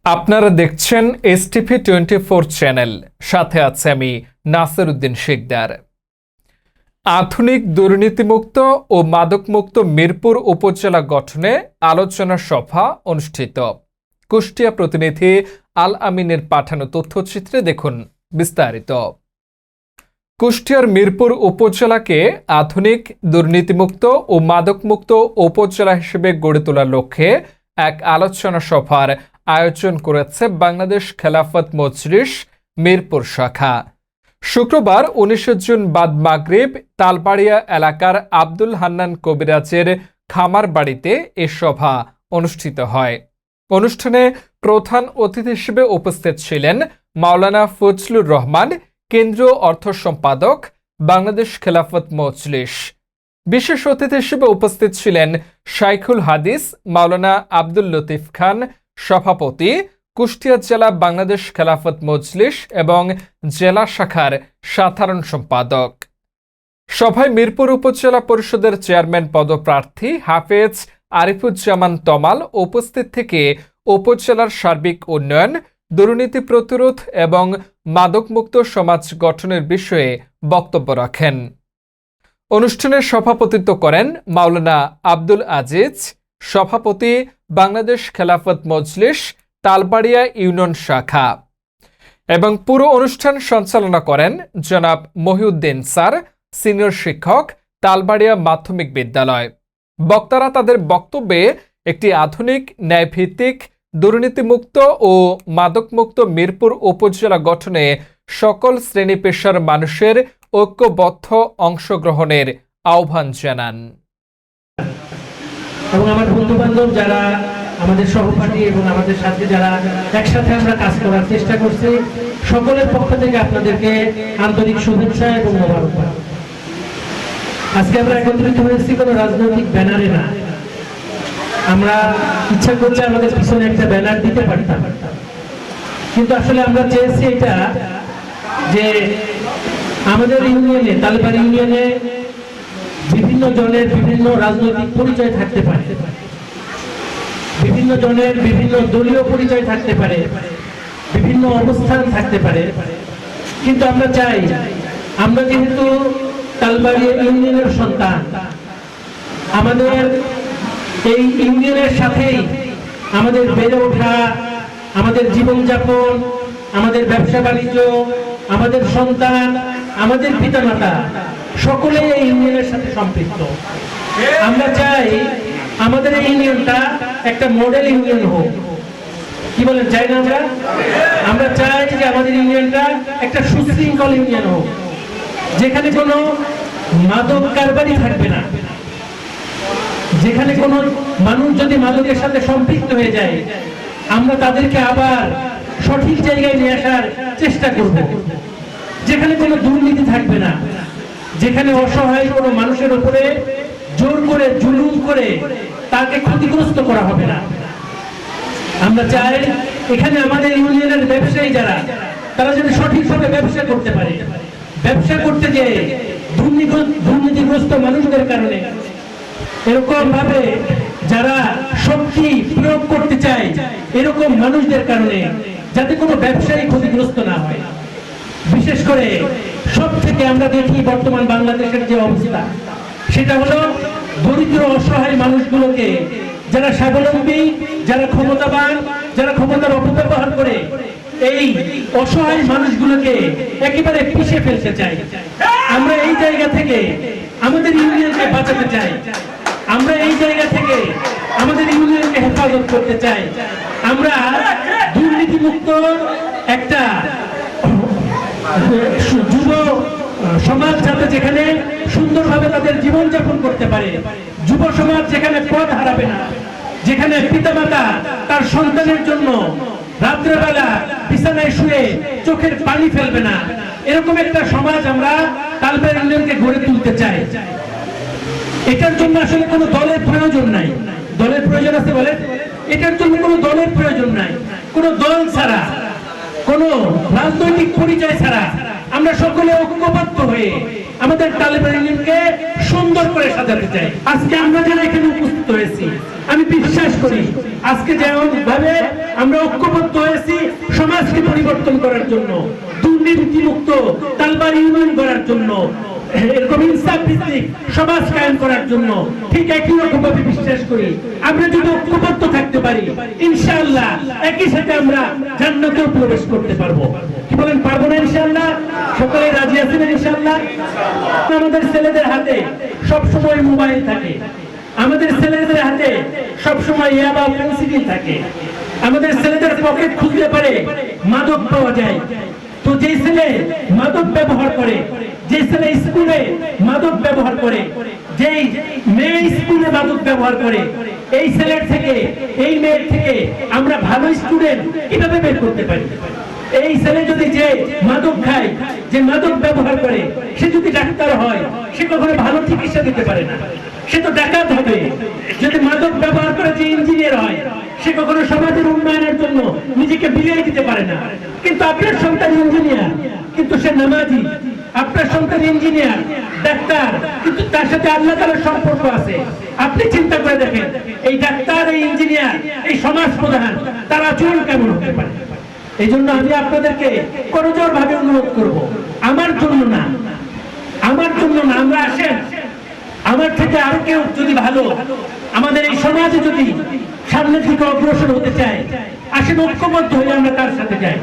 আপনারা দেখছেন STV 24 channel. সাথে আছে আমি নাসির উদ্দিন শিকদার। আধুনিক দুর্নীতিমুক্ত ও মাদকমুক্ত মিরপুর উপজেলা গঠনে আলোচনা সভা অনুষ্ঠিত। কুষ্টিয়া প্রতিনিধি আল আমিনের পাঠানো তথ্যচিত্রে দেখুন বিস্তারিত। কুষ্টিয়ার মিরপুর উপজেলাকে আধুনিক দুর্নীতিমুক্ত ও মাদকমুক্ত উপজেলা হিসেবে গড়ে তোলার লক্ষ্যে এক আলোচনা সভার আয়োজন করেছে বাংলাদেশ খেলাফত মজলিস মিরপুর শাখা। শুক্রবার 19 জুন বাদ মাগরিব তালবাড়িয়া এলাকার আব্দুল হান্নান কবিরাজের খামার বাড়িতে এ সভা অনুষ্ঠিত হয়। অনুষ্ঠানে প্রধান অতিথি হিসেবে উপস্থিত ছিলেন মাওলানা ফজলুর রহমান, কেন্দ্রীয় অর্থ সম্পাদক, বাংলাদেশ খেলাফত মজলিস। বিশেষ অতিথি হিসেবে উপস্থিত ছিলেন শাইখুল হাদিস মাওলানা আব্দুল লতিফ খান, সভাপতি, কুষ্টিয়া জেলা বাংলাদেশ খেলাফত মজলিস এবং জেলা শাখার সাধারণ সম্পাদক। সভায় মিরপুর উপজেলা পরিষদের চেয়ারম্যান পদপ্রার্থী হাফেজ আরিফুজ্জামান তমাল উপস্থিত থেকে উপজেলার সার্বিক উন্নয়ন, দুর্নীতি প্রতিরোধ এবং মাদকমুক্ত সমাজ গঠনের বিষয়ে বক্তব্য রাখেন। অনুষ্ঠানে সভাপতিত্ব করেন মাওলানা আব্দুল আজিজ, সভাপতি, বাংলাদেশ খেলাফত মজলিস তালবাড়িয়া ইউনিয়ন শাখা, এবং পুরো অনুষ্ঠান সঞ্চালনা করেন জনাব মহিউদ্দিন স্যার, সিনিয়র শিক্ষক, তালবাড়িয়া মাধ্যমিক বিদ্যালয়। বক্তারা তাদের বক্তব্যে একটি আধুনিক, ন্যায়ভিত্তিক, দুর্নীতিমুক্ত ও মাদকমুক্ত মিরপুর উপজেলা গঠনে সকল শ্রেণী পেশার মানুষের ঐক্যবদ্ধ অংশগ্রহণের আহ্বান জানান। এবং আমার বন্ধু বান্ধব যারা আমাদের সহপাঠী এবং আমাদের সাথে যারা একসাথে আমরা কাজ করার চেষ্টা করছি, সকলের পক্ষ থেকে আপনাদেরকে আন্তরিক শুভেচ্ছা এবং মোবারকবাদ। আজকে আমরা একত্রিত হয়েছি কোনো রাজনৈতিক ব্যানারে না। আমরা ইচ্ছা করছে আমাদের পিছনে একটা ব্যানার দিতে পারতাম, কিন্তু আসলে আমরা চেয়েছি এটা যে আমাদের ইউনিয়নে, তালবাড়ি ইউনিয়নে বিভিন্ন জনের বিভিন্ন রাজনৈতিক পরিচয় থাকতে পারে, বিভিন্ন জনের বিভিন্ন দলীয় পরিচয় থাকতে পারে, বিভিন্ন অবস্থান থাকতে পারে, কিন্তু আমরা চাই আমরা যেহেতু তালবাড়ি ইউনিয়নের সন্তান, আমাদের এই ইউনিয়নের সাথেই আমাদের বেড়ে ওঠা, আমাদের জীবনযাপন, আমাদের ব্যবসা বাণিজ্য, আমাদের সন্তান, আমাদের পিতামাতা সকলেই এই ইউনিয়নের সাথে সম্পৃক্ত। আমরা চাই আমাদের এই ইউনিয়নটা একটা মডেল ইউনিয়ন হোক। কি বলেন, চাই না? আমরা চাই যে আমাদের ইউনিয়নটা একটা সুশৃঙ্খল ইউনিয়ন হোক, যেখানে কোনো মাদক কারবারি থাকবে না, যেখানে কোনো মানুষ যদি মাদকের সাথে সম্পৃক্ত হয়ে যায় আমরা তাদেরকে আবার সঠিক জায়গায় নিয়ে আসার চেষ্টা করব, যেখানে কোনো দুর্নীতি থাকবে না, যেখানে অসহায় কোনো মানুষের উপরে জোর করে জুলুম করে তাকে ক্ষতিগ্রস্ত করা হবে না। আমরা চাই এখানে আমাদের ইউনিয়নের ব্যবসায়ী যারা, তারা যেন সঠিকভাবে ব্যবসা করতে পারে। ব্যবসা করতে যেয়ে দুর্নীতিগ্রস্ত মানুষদের কারণে, এরকম ভাবে যারা শক্তি প্রয়োগ করতে চায় এরকম মানুষদের কারণে যাতে কোনো ব্যবসায়ী ক্ষতিগ্রস্ত না হয়। বিশেষ করে সব থেকে আমরা দেখি বর্তমান বাংলাদেশের যে অবস্থা, সেটা হলো দরিদ্র অসহায় মানুষগুলোকে, যারা স্বাবলম্বী, যারা ক্ষমতাবান, যারা ক্ষমতার অপব্যবহার করে এই অসহায় মানুষগুলোকে একেবারে পিছিয়ে ফেলতে চাই। আমরা এই জায়গা থেকে আমাদের ইউনিয়নকে বাঁচাতে চাই, আমরা এই জায়গা থেকে আমাদের ইউনিয়নকে হেফাজত করতে চাই। আমরা দুর্নীতিমুক্ত একটা যুব সমাজ যাতে যেখানে সুন্দরভাবে তাদের জীবনযাপন করতে পারে, যুব সমাজ যেখানে পথ হারাবে না, যেখানে পিতামাতা তার সন্তানের জন্য রাত্রেবেলা বিছানায় শুয়ে চোখের পানি ফেলবে না, এরকম একটা সমাজ আমরা তালবাড়ি ইউনিয়নকে গড়ে তুলতে চাই। এটার জন্য আসলে কোনো দলের প্রয়োজন নাই। দলের প্রয়োজন আছে বলে? এটার জন্য কোনো দলের প্রয়োজন নাই। কোনো দল ছাড়া, কোনো রাজনৈতিক পরিচয় ছাড়া আমরা সকলে ঐক্যবদ্ধ হয়ে আমাদের তালবাড়ি ইউনিয়নকে সুন্দর করে সাজাতে চাই। আজকে আমরা যারা এখানে উপস্থিত হয়েছি আমি বিশ্বাস করি আজকে যেমন ভাবে আমরা ঐক্যবদ্ধ হয়েছি সমাজকে পরিবর্তন করার জন্য, দুর্নীতি মুক্ত তালবাড়ি ইউনিয়ন করার জন্য, এরকম ইনসাফ ভিত্তিক সমাজ কায়েম করার জন্য, ঠিক একই রকম ভাবে বিশ্বাস করি আমরা যদি ঐক্যবদ্ধ থাকতে পারি ইনশাআল্লাহ একই সাথে আমরা জান্নাতেও প্রবেশ করতে পারবো। কি বলেন, পারবো না ইনশাআল্লাহ? সকলে রাজি আছেন ইনশাআল্লাহ? আমাদের ছেলেদের হাতে সব সময় মোবাইল থাকে, আমাদের ছেলেদের হাতে সব সময় ইয়াবা পেন্সিল থাকে, আমাদের ছেলেদের পকেট খুলতে পারে মাদক পাওয়া যায়। তো যে ছেলে মাদক ব্যবহার করে, যে ছেলে স্কুলে মাদক ব্যবহার করে, যেই মেয়ে স্কুলে মাদক ব্যবহার করে, এই ছেলের থেকে এই মেয়ের থেকে আমরা ভালো স্টুডেন্ট কিভাবে বের করতে পারি? এই ছেলে যদি যে মাদক খায়, যে মাদক ব্যবহার করে, সে যদি ডাক্তার হয় সে কখনো ভালো চিকিৎসা দিতে পারে না, সে তো ডাকাত হবে। যদি মাদক ব্যবহার করে যে ইঞ্জিনিয়ার হয় সে কখনো সমাজের উন্নয়নের জন্য নিজেকে বিলিয়ে দিতে পারে না। কিন্তু আপনার সন্তান ইঞ্জিনিয়ার, কিন্তু সে নামাজি। আপনার সন্তান ইঞ্জিনিয়ার, ডাক্তার, কিন্তু তার সাথে আল্লাহ তাআলার সম্পর্ক আছে। আপনি চিন্তা করে দেখেন এই ডাক্তার, এই ইঞ্জিনিয়ার, এই সমাজ প্রধান, তার আচরণ কেমন হতে পারে? এই জন্য আমি আপনাদেরকে করজোর ভাবে অনুরোধ করব, আমার জন্য না, আমার জন্য না, আমরা আসেন, আমার থেকে আরো কেউ যদি ভালো আমাদের এই সমাজে যদি সামনের দিকে অগ্রসর হতে চায়, আসেন ঐক্যবদ্ধ হয়ে আমরা তার সাথে যাই।